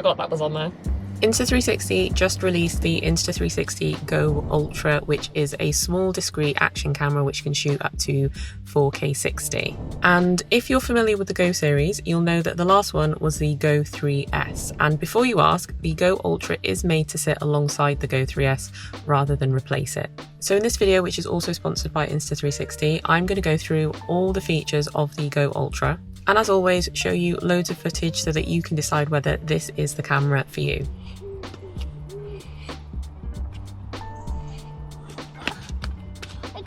forgot that was on there. Insta360 just released the Insta360 Go Ultra, which is a small discreet action camera which can shoot up to 4K 60. And if you're familiar with the Go series, you'll know that the last one was the Go 3S. And before you ask, the Go Ultra is made to sit alongside the Go 3S rather than replace it. So in this video, which is also sponsored by Insta360, I'm going to go through all the features of the Go Ultra. And as always, show you loads of footage so that you can decide whether this is the camera for you. I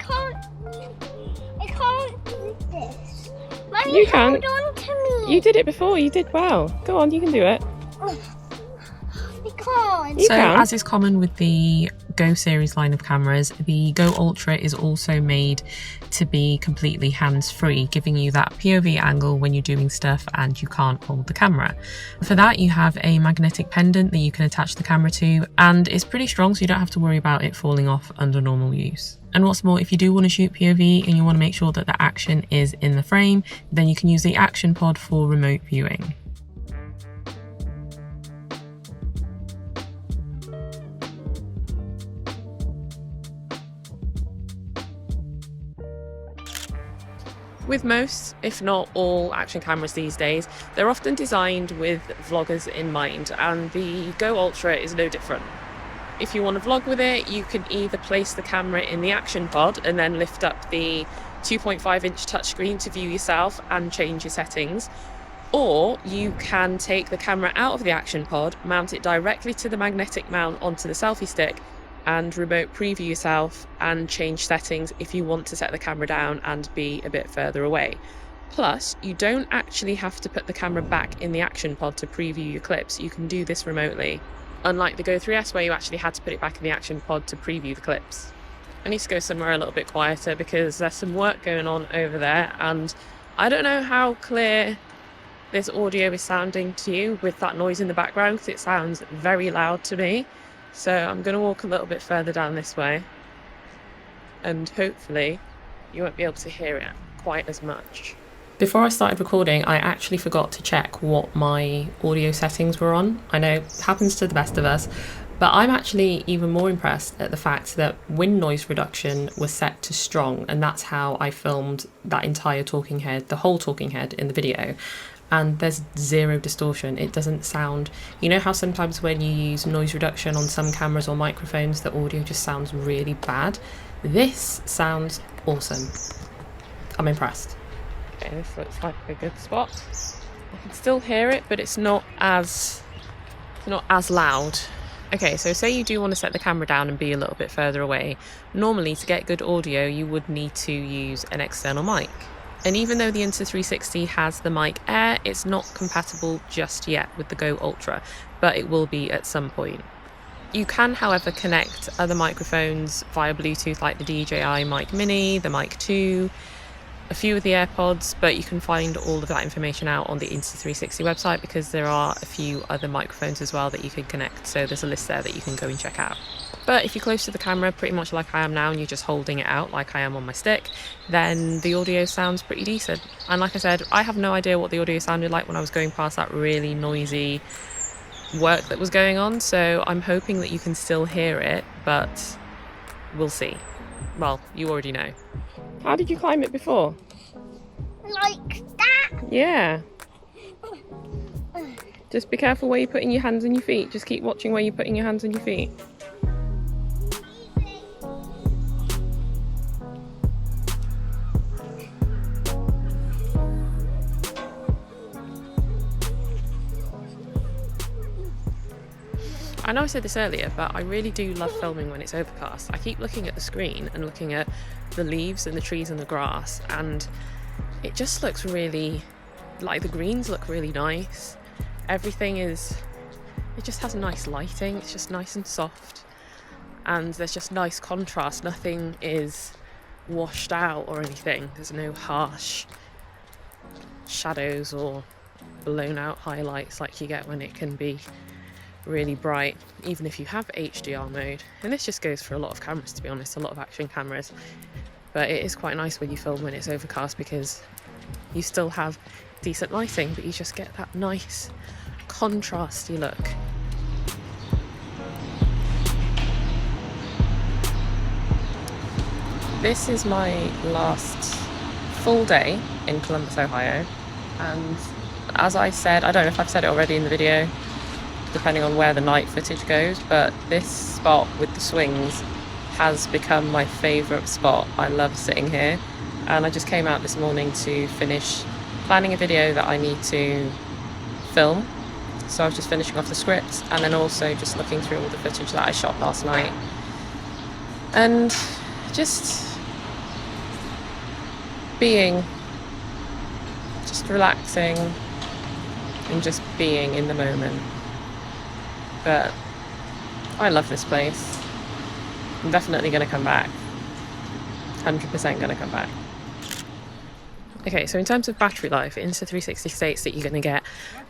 can't do this. Mommy, You can. hold on to me. You did it before, you did well. Go on, you can do it. I can't. You So, can. as is common with the Go series line of cameras, the Go Ultra is also made to be completely hands-free, giving you that POV angle when you're doing stuff and you can't hold the camera. For that, you have a magnetic pendant that you can attach the camera to, and it's pretty strong, so you don't have to worry about it falling off under normal use. And what's more, if you do want to shoot POV and you want to make sure that the action is in the frame, then you can use the action pod for remote viewing. With most, if not all, action cameras these days, they're often designed with vloggers in mind, and the Go Ultra is no different. If you want to vlog with it, you can either place the camera in the action pod and then lift up the 2.5-inch touchscreen to view yourself and change your settings, or you can take the camera out of the action pod, mount it directly to the magnetic mount onto the selfie stick, and remote preview yourself and change settings if you want to set the camera down and be a bit further away. Plus, you don't actually have to put the camera back in the action pod to preview your clips. You can do this remotely, unlike the Go 3S where you actually had to put it back in the action pod to preview the clips. I need to go somewhere a little bit quieter because there's some work going on over there, and I don't know how clear this audio is sounding to you with that noise in the background, because it sounds very loud to me. So I'm going to walk a little bit further down this way, and hopefully you won't be able to hear it quite as much. Before I started recording, I actually forgot to check what my audio settings were on. I know it happens to the best of us, but I'm actually even more impressed at the fact that wind noise reduction was set to strong, and that's how I filmed that entire talking head, the whole talking head in the video. And there's zero distortion. It doesn't sound, you know how sometimes when you use noise reduction on some cameras or microphones, the audio just sounds really bad? This sounds awesome. I'm impressed. Okay, this looks like a good spot. I can still hear it, but it's not as loud. Okay, so say you do want to set the camera down and be a little bit further away. Normally, to get good audio, you would need to use an external mic. And even though the Insta360 has the mic Air, it's not compatible just yet with the Go Ultra, but it will be at some point. You can, however, connect other microphones via Bluetooth like the DJI Mic Mini, the Mic 2, a few of the AirPods, but you can find all of that information out on the Insta360 website because there are a few other microphones as well that you can connect, so there's a list there that you can go and check out. But if you're close to the camera, pretty much like I am now, and you're just holding it out like I am on my stick, then the audio sounds pretty decent. And like I said, I have no idea what the audio sounded like when I was going past that really noisy work that was going on, so I'm hoping that you can still hear it, but we'll see. Well, you already know. How did you climb it before? Like that. Yeah. Just be careful where you're putting your hands and your feet. Just keep watching where you're putting your hands and your feet. I know I said this earlier, but I really do love filming when it's overcast. I keep looking at the screen and looking at the leaves and the trees and the grass, and it just looks really, like the greens look really nice. Everything is, it just has nice lighting, it's just nice and soft, and there's just nice contrast. Nothing is washed out or anything. There's no harsh shadows or blown out highlights like you get when it can be really bright, even if you have HDR mode. And this just goes for a lot of cameras, to be honest, a lot of action cameras. But it is quite nice when you film when it's overcast because you still have decent lighting, but you just get that nice contrasty look. This is my last full day in Columbus, Ohio, and as I said, I don't know if I've said it already in the video, depending on where the night footage goes, but this spot with the swings has become my favourite spot. I love sitting here, and I just came out this morning to finish planning a video that I need to film. So I was just finishing off the scripts and then also just looking through all the footage that I shot last night, and just relaxing and just being in the moment. But I love this place. I'm definitely going to come back. 100% going to come back. Okay, so in terms of battery life, Insta360 states that you're going to get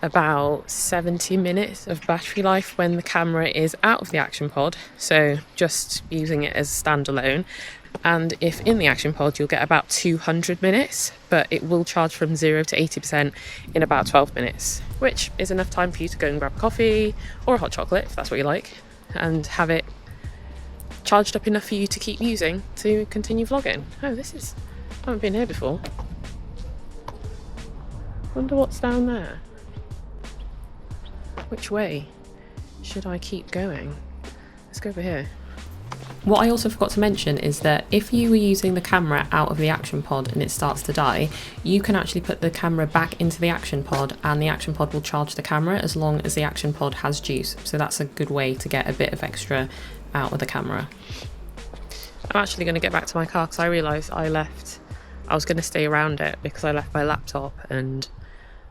about 70 minutes of battery life when the camera is out of the action pod, so just using it as standalone. And if in the action pod, you'll get about 200 minutes, but it will charge from 0 to 80% in about 12 minutes, which is enough time for you to go and grab a coffee or a hot chocolate, if that's what you like, and have it charged up enough for you to keep using to continue vlogging. Oh, I haven't been here before. Wonder what's down there. Which way should I keep going? Let's go over here. What I also forgot to mention is that if you were using the camera out of the action pod and it starts to die, you can actually put the camera back into the action pod and the action pod will charge the camera as long as the action pod has juice. So that's a good way to get a bit of extra out of the camera. I'm actually going to get back to my car because I realised I was going to stay around it because I left my laptop and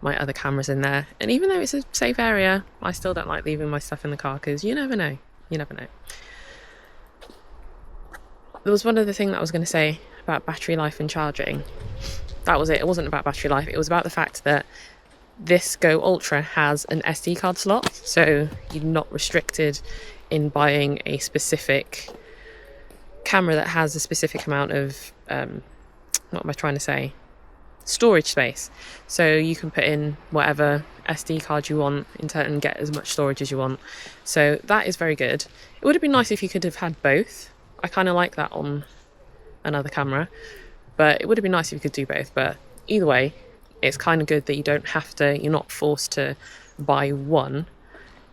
my other cameras in there. And even though it's a safe area, I still don't like leaving my stuff in the car because you never know. You never know. There was one other thing that I was going to say about battery life and charging. That was it. It wasn't about battery life. It was about the fact that this Go Ultra has an SD card slot. So you're not restricted in buying a specific camera that has a specific amount of, what am I trying to say? Storage space. So you can put in whatever SD card you want and get as much storage as you want. So that is very good. It would have been nice if you could have had both. I kind of like that on another camera, but it would have been nice if you could do both. But either way, it's kind of good that you're not forced to buy one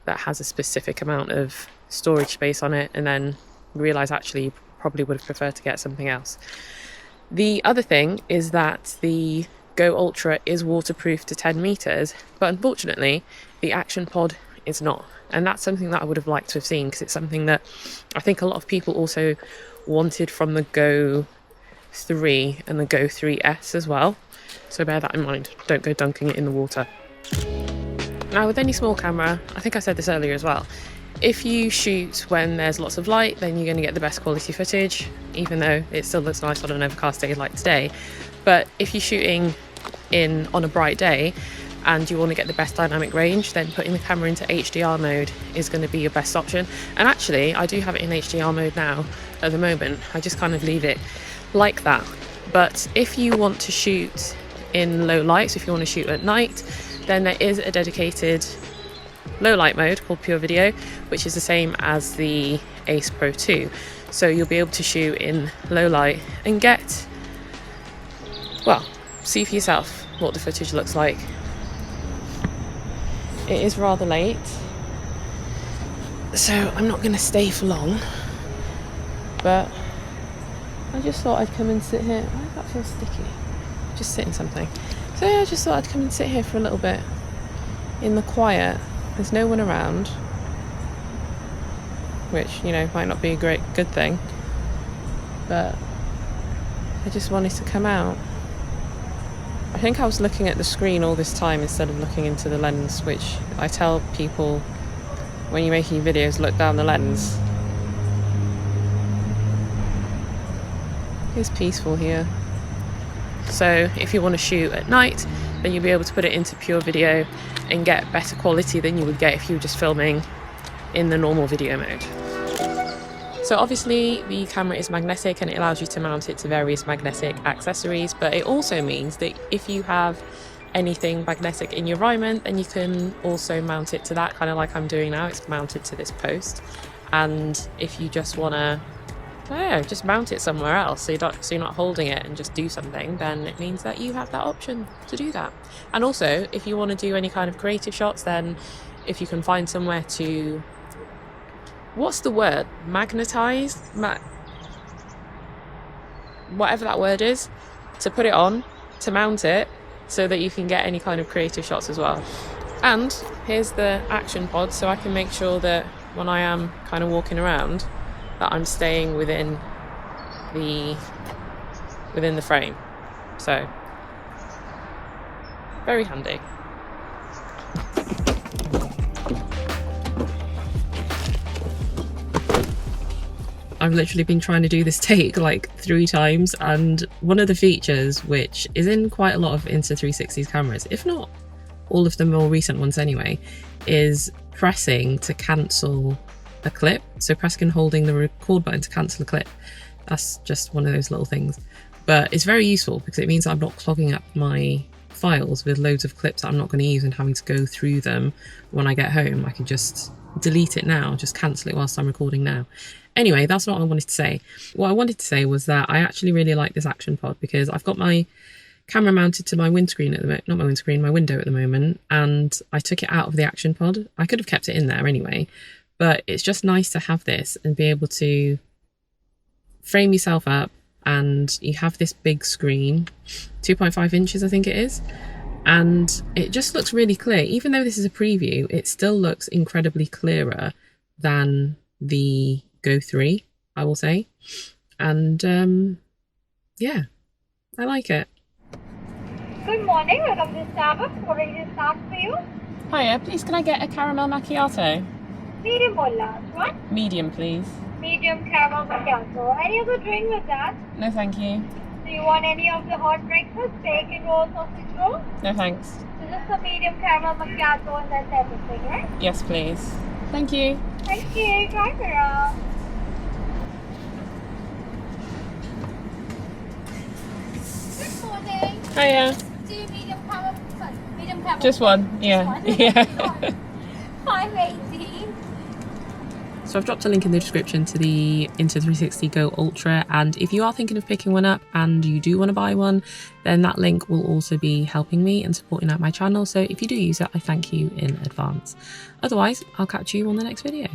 that has a specific amount of storage space on it and then realise actually you probably would have preferred to get something else. The other thing is that the Go Ultra is waterproof to 10 meters, but unfortunately the action pod is not. And that's something that I would have liked to have seen because it's something that I think a lot of people also wanted from the Go 3 and the Go 3S as well. So bear that in mind. Don't go dunking it in the water. Now with any small camera, I think I said this earlier as well, if you shoot when there's lots of light, then you're going to get the best quality footage, even though it still looks nice on an overcast day like today. But if you're shooting on a bright day, and you want to get the best dynamic range, then putting the camera into HDR mode is going to be your best option. And actually, I do have it in HDR mode now at the moment. I just kind of leave it like that. But if you want to shoot in low lights, if you want to shoot at night, then there is a dedicated low light mode called Pure Video, which is the same as the Ace Pro 2. So you'll be able to shoot in low light and see for yourself what the footage looks like. It is rather late, so I'm not going to stay for long, but I just thought I'd come and sit here. Why does that feel sticky? Just sitting something. So yeah, I just thought I'd come and sit here for a little bit in the quiet. There's no one around, which, might not be a good thing, but I just wanted to come out. I think I was looking at the screen all this time instead of looking into the lens, which I tell people when you're making videos, look down the lens. It's peaceful here. So if you want to shoot at night, then you'll be able to put it into Pure Video and get better quality than you would get if you were just filming in the normal video mode. So obviously the camera is magnetic and it allows you to mount it to various magnetic accessories, but it also means that if you have anything magnetic in your environment, then you can also mount it to that, kind of like I'm doing now. It's mounted to this post. And if you just want to, I don't know, just mount it somewhere else so you're not holding it and just do something, then it means that you have that option to do that. And also, if you want to do any kind of creative shots, then if you can find somewhere to, what's the word? Magnetize? Whatever that word is, to put it on, to mount it, so that you can get any kind of creative shots as well. And here's the action pod, so I can make sure that when I am kind of walking around, that I'm staying within the frame. So, very handy. I've literally been trying to do this take like 3 times, and one of the features, which is in quite a lot of Insta360's cameras, if not all of the more recent ones anyway, is pressing to cancel a clip. So pressing and holding the record button to cancel a clip. That's just one of those little things. But it's very useful because it means I'm not clogging up my files with loads of clips that I'm not going to use and having to go through them when I get home. I can just delete it now, just cancel it whilst I'm recording now. Anyway, that's not what I wanted to say. What I wanted to say was that I actually really like this action pod because I've got my camera mounted to my windscreen at the moment, not my windscreen, my window at the moment, and I took it out of the action pod. I could have kept it in there anyway, but it's just nice to have this and be able to frame yourself up, and you have this big screen, 2.5 inches I think it is, and it just looks really clear. Even though this is a preview, it still looks incredibly clearer than the Go 3, I will say. And yeah, I like it. Good morning, welcome to Starbucks. What are you start for you? Hiya, please can I get a caramel macchiato? Medium or large one? Medium, please. Medium caramel macchiato. Any other drink with that? No, thank you. Do you want any of the hot breakfast, bacon roll, sausage roll? No, thanks. So just a medium caramel macchiato and that's everything, right? Yes, please. Thank you. Thank you. Drive around. Good morning. Hiya. Do you medium caramel? Sorry, medium caramel. Just one, yeah. Yeah. 580. So I've dropped a link in the description to the Insta360 Go Ultra, and if you are thinking of picking one up and you do want to buy one, then that link will also be helping me and supporting out my channel. So if you do use it, I thank you in advance. Otherwise, I'll catch you on the next video.